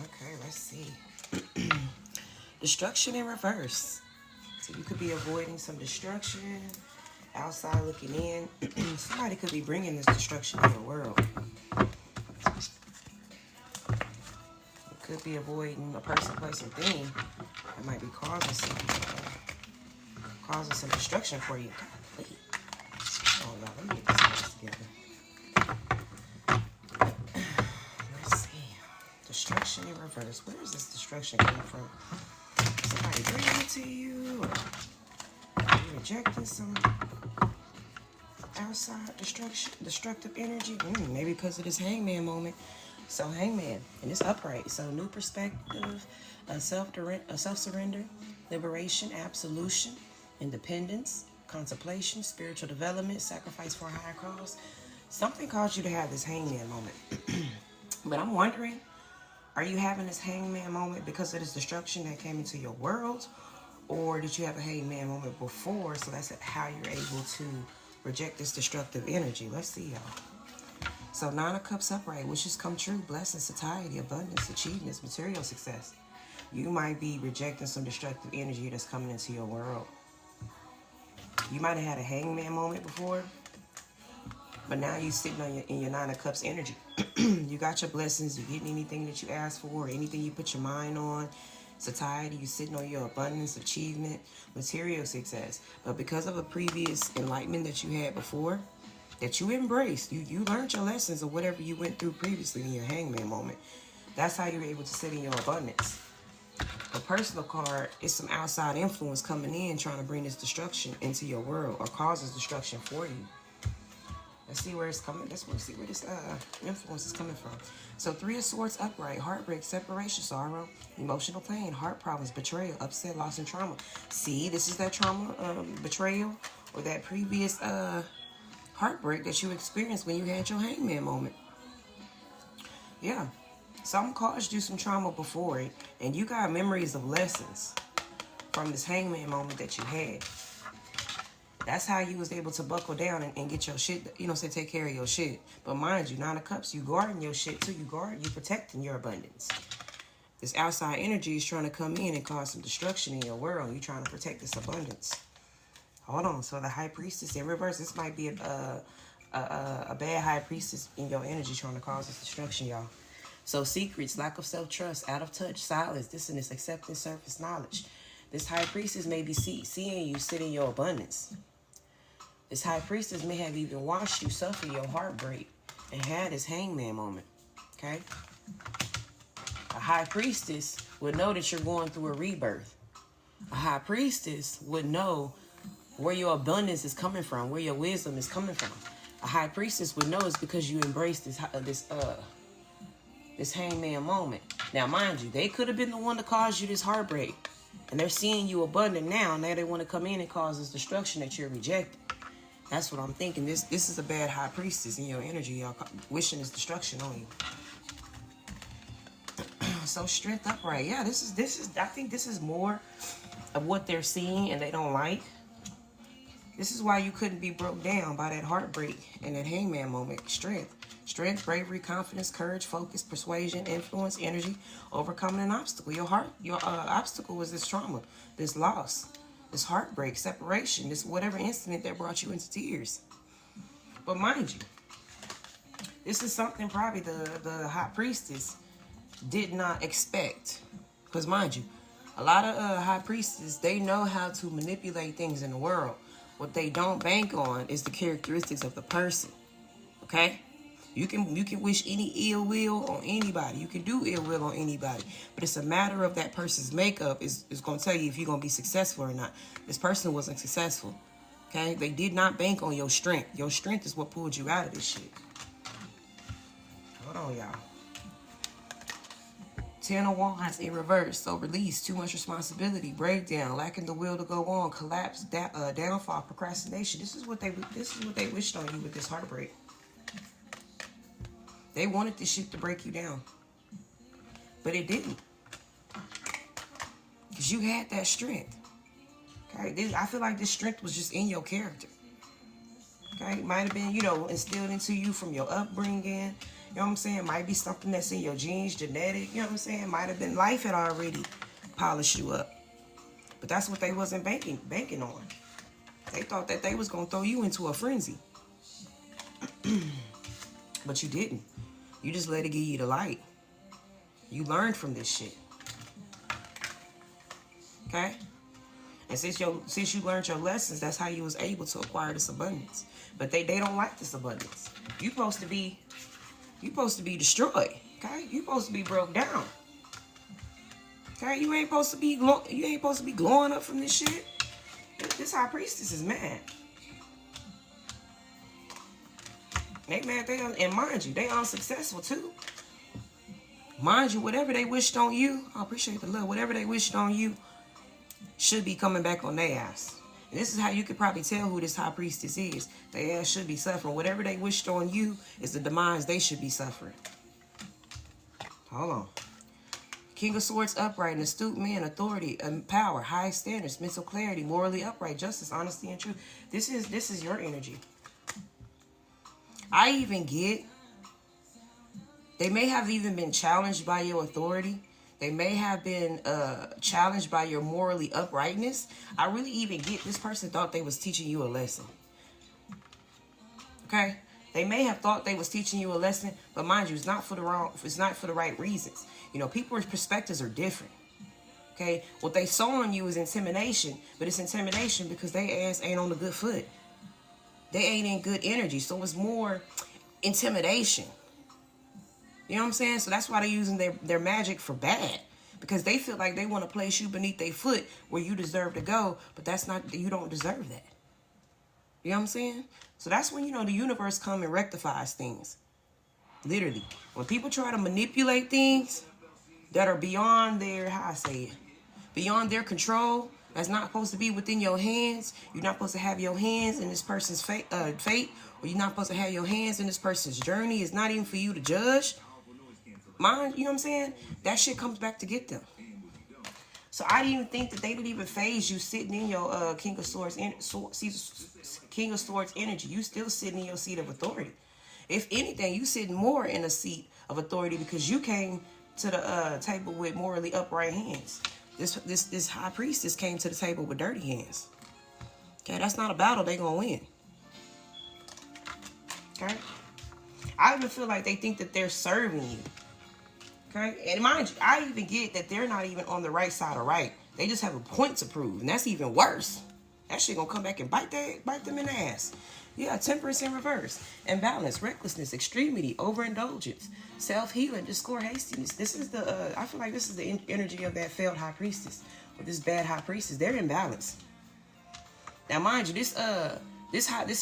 Okay, let's see. Destruction in reverse. So you could be avoiding some destruction, outside looking in. Somebody could be bringing this destruction in your world. You could be avoiding a person, place, or thing that might be causing some destruction for you. Wait. Oh, y'all, let me get this mess together. Let's see. Destruction in reverse. Where is this destruction coming from? Somebody bringing it to you? Or are you rejecting some outside destructive energy? Maybe because of this hangman moment. So hangman, and it's upright. So new perspective, a self-surrender, liberation, absolution, independence, contemplation, spiritual development, sacrifice for a higher cause. Something caused you to have this hangman moment. But I'm wondering, are you having this hangman moment because of this destruction that came into your world? Or did you have a hangman moment before, so that's how you're able to reject this destructive energy? Let's see, y'all. So 9 of Cups upright, wishes come true, blessings, satiety, abundance, achievements, material success. You might be rejecting some destructive energy that's coming into your world. You might have had a hangman moment before, but now you're sitting on in your 9 of Cups energy. You got your blessings, you're getting anything that you ask for, anything you put your mind on. Satiety, you're sitting on your abundance, achievement, material success. But because of a previous enlightenment that you had before, that you embraced, you learned your lessons of whatever you went through previously in your hangman moment. That's how you're able to sit in your abundance. The personal card is some outside influence coming in trying to bring this destruction into your world or causes destruction for you. Let's see where it's coming. Let's see where this influence is coming from. So 3 of Swords upright, heartbreak, separation, sorrow, emotional pain, heart problems, betrayal, upset, loss, and trauma. See, this is that trauma, betrayal, or that previous heartbreak that you experienced when you had your hangman moment. Yeah. Something caused you some trauma before it, and you got memories of lessons from this hangman moment that you had. That's how you was able to buckle down and get your shit, take care of your shit. But mind you, 9 of Cups, you guarding your shit too. You protecting your abundance. This outside energy is trying to come in and cause some destruction in your world. You're trying to protect this abundance. Hold on. So the High Priestess in reverse, this might be a bad High Priestess in your energy trying to cause this destruction, y'all. So secrets, lack of self-trust, out of touch, silence, dissonance, acceptance, surface knowledge. This High Priestess may be seeing you sit in your abundance. This High Priestess may have even watched you suffer your heartbreak and had this hangman moment, okay? A High Priestess would know that you're going through a rebirth. A High Priestess would know where your abundance is coming from, where your wisdom is coming from. A High Priestess would know it's because you embraced this hangman moment. Now, mind you, they could have been the one to cause you this heartbreak, and they're seeing you abundant now. Now they want to come in and cause this destruction that you're rejecting. That's what I'm thinking. This is a bad High Priestess in your energy, y'all, wishing this destruction on you. So strength upright. Yeah, this is. I think this is more of what they're seeing and they don't like. This is why you couldn't be broke down by that heartbreak and that hangman moment. Strength, bravery, confidence, courage, focus, persuasion, influence, energy, overcoming an obstacle. Your obstacle was this trauma, this loss, this heartbreak, separation, this whatever incident that brought you into tears. But mind you, this is something probably the High Priestess did not expect. Because mind you, a lot of High Priestesses, they know how to manipulate things in the world. What they don't bank on is the characteristics of the person. Okay? You can wish any ill will on anybody. You can do ill will on anybody. But it's a matter of that person's makeup is going to tell you if you're going to be successful or not. This person wasn't successful. Okay? They did not bank on your strength. Your strength is what pulled you out of this shit. Hold on, y'all. 10 of Wands in reverse. So release, too much responsibility, breakdown, lacking the will to go on, collapse, downfall, procrastination. This is what they wished on you with this heartbreak. They wanted this shit to break you down. But it didn't. Because you had that strength. Okay? I feel like this strength was just in your character. Okay? It might have been, instilled into you from your upbringing. You know what I'm saying? Might be something that's in your genes, genetic. You know what I'm saying? Might have been life had already polished you up. But that's what they wasn't banking on. They thought that they was going to throw you into a frenzy. But you didn't. You just let it give you the light. You learned from this shit. Okay? And since you learned your lessons, that's how you was able to acquire this abundance. But they don't like this abundance. You supposed to be destroyed. Okay? You supposed to be broke down. Okay? You ain't supposed to be glowing up from this shit. This high priestess is mad. They mad, and mind you, they unsuccessful too. Mind you, whatever they wished on you, I appreciate the love, whatever they wished on you should be coming back on their ass. And this is how you could probably tell who this high priestess is. Their ass should be suffering. Whatever they wished on you is the demise they should be suffering. Hold on. King of Swords upright, an astute man, authority, power, high standards, mental clarity, morally upright, justice, honesty, and truth. This is your energy. I even get, they may have even been challenged by your authority. They may have been challenged by your morally uprightness. I really even get this person thought they was teaching you a lesson. Okay? They may have thought they was teaching you a lesson, but mind you, it's not for the right reasons. You know, people's perspectives are different. Okay? What they saw in you is intimidation, but it's intimidation because they ass ain't on the good foot. They ain't in good energy, so it's more intimidation. You know what I'm saying? So that's why they're using their magic for bad. Because they feel like they want to place you beneath their foot where you deserve to go, but that's not, you don't deserve that. You know what I'm saying? So that's when, you know, the universe come and rectifies things. Literally. When people try to manipulate things that are beyond their, beyond their control, that's not supposed to be within your hands. You're not supposed to have your hands in this person's fate, or you're not supposed to have your hands in this person's journey. It's not even for you to judge. Mind, you know what I'm saying? That shit comes back to get them. So I didn't even think that they didn't even phase you sitting in your King of Swords energy. You still sitting in your seat of authority. If anything, you sitting more in a seat of authority because you came to the table with morally upright hands. This high priestess came to the table with dirty hands. Okay, that's not a battle they gonna win. Okay, I even feel like they think that they're serving you. Okay, and mind you, I even get that they're not even on the right side of right. They just have a point to prove, and that's even worse. That shit gonna come back and bite them in the ass. Yeah, temperance in reverse, imbalance, recklessness, extremity, overindulgence, self-healing, discord, hastiness. This is the, I feel like this is the energy of that failed high priestess, or this bad high priestess. They're imbalanced. Now, mind you, this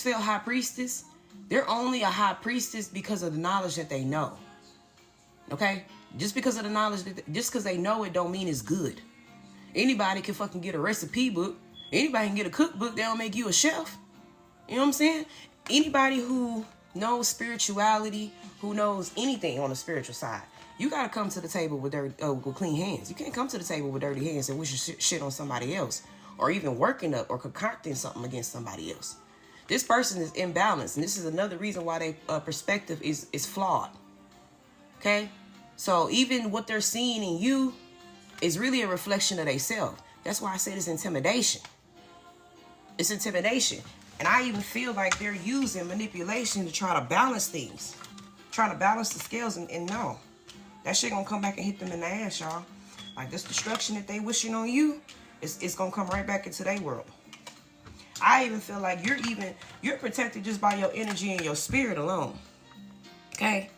failed high priestess, they're only a high priestess because of the knowledge that they know. Okay? Just because of the knowledge, just because they know it don't mean it's good. Anybody can fucking get a recipe book. Anybody can get a cookbook. They don't make you a chef. You know what I'm saying? Anybody who knows spirituality, who knows anything on the spiritual side, you got to come to the table with clean hands. You can't come to the table with dirty hands and wish your shit on somebody else, or even working up or concocting something against somebody else. This person is imbalanced, and this is another reason why their perspective is flawed. Okay? So even what they're seeing in you is really a reflection of themselves. That's why I said it's intimidation. It's intimidation. And I even feel like they're using manipulation to try to balance things. Trying to balance the scales, and no. That shit gonna come back and hit them in the ass, y'all. Like this destruction that they wishing on you, it's gonna come right back into their world. I even feel like you're protected just by your energy and your spirit alone. Okay?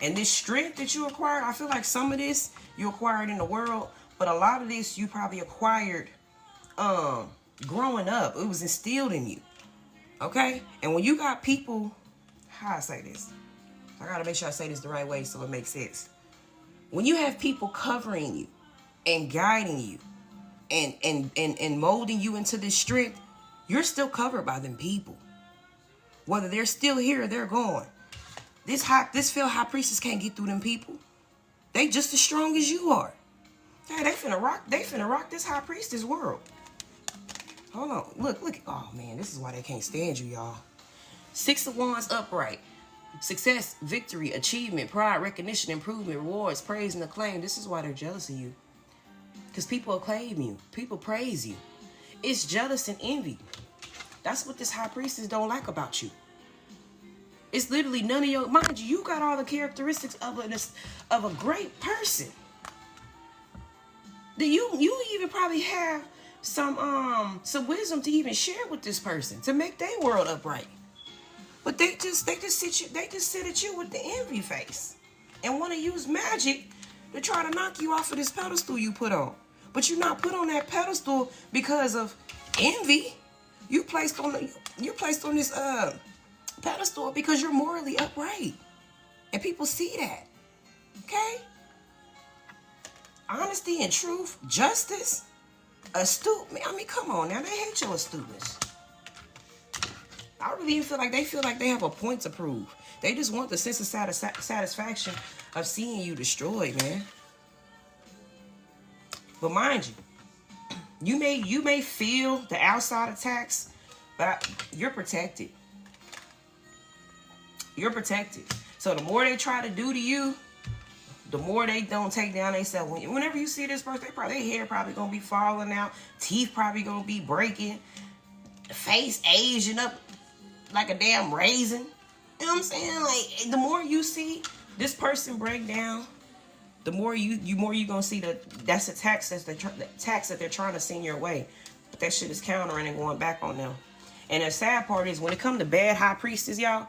And this strength that you acquired, I feel like some of this you acquired in the world, but a lot of this you probably acquired growing up. It was instilled in you. Okay? And when you got people, how I say this? I gotta make sure I say this the right way so it makes sense. When you have people covering you and guiding you and molding you into this strength, you're still covered by them people. Whether they're still here or they're gone. This failed high priestess can't get through them people. They just as strong as you are. Hey, they finna rock this high priestess world. Hold on. Look. Oh, man. This is why they can't stand you, y'all. 6 of Wands upright. Success, victory, achievement, pride, recognition, improvement, rewards, praise, and acclaim. This is why they're jealous of you. Because people acclaim you. People praise you. It's jealous and envy. That's what this high priestess don't like about you. It's literally none of your... Mind you, you got all the characteristics of a great person. You even probably have some wisdom to even share with this person to make their world upright. But they just sit at you with the envy face and want to use magic to try to knock you off of this pedestal you put on. But you're not put on that pedestal because of envy. You're placed on this pedestal because you're morally upright, and people see that. Okay? Honesty and truth, justice, astute. I mean, come on now. They hate your astuteness. I really even feel like they have a point to prove. They just want the sense of satisfaction of seeing you destroyed, man. But mind you, you may feel the outside attacks, but you're protected. You're protected. So the more they try to do to you, the more they don't take down themselves. Whenever you see this person, their hair probably gonna be falling out, teeth probably gonna be breaking, face aging up like a damn raisin. You know what I'm saying? Like, the more you see this person break down, the more you gonna see that's the tax that they're trying to send your way. But that shit is countering and going back on them. And the sad part is, when it comes to bad high priestess, y'all,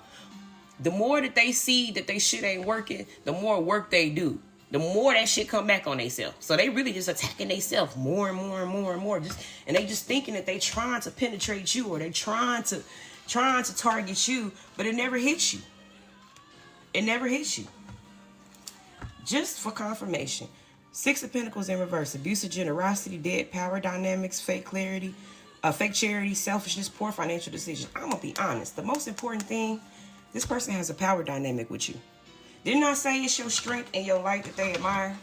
the more that they see that they shit ain't working, the more work they do. The more that shit come back on themselves. So they really just attacking themselves more and more and more and more. And they just thinking that they trying to penetrate you, or they trying to target you, but it never hits you. It never hits you. Just for confirmation, 6 of Pentacles in reverse: abuse of generosity, dead power dynamics, fake clarity, fake charity, selfishness, poor financial decisions. I'm gonna be honest. The most important thing, this person has a power dynamic with you. Didn't I say it's your strength and your light that they admire?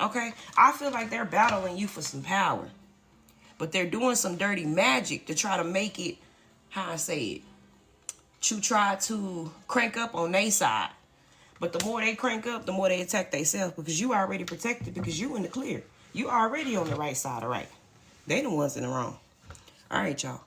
Okay? I feel like they're battling you for some power. But they're doing some dirty magic to try to make it, how I say it, to try to crank up on their side. But the more they crank up, the more they attack themselves, because you already protected, because you in the clear. You already on the right side of right. They the ones in the wrong. All right, y'all.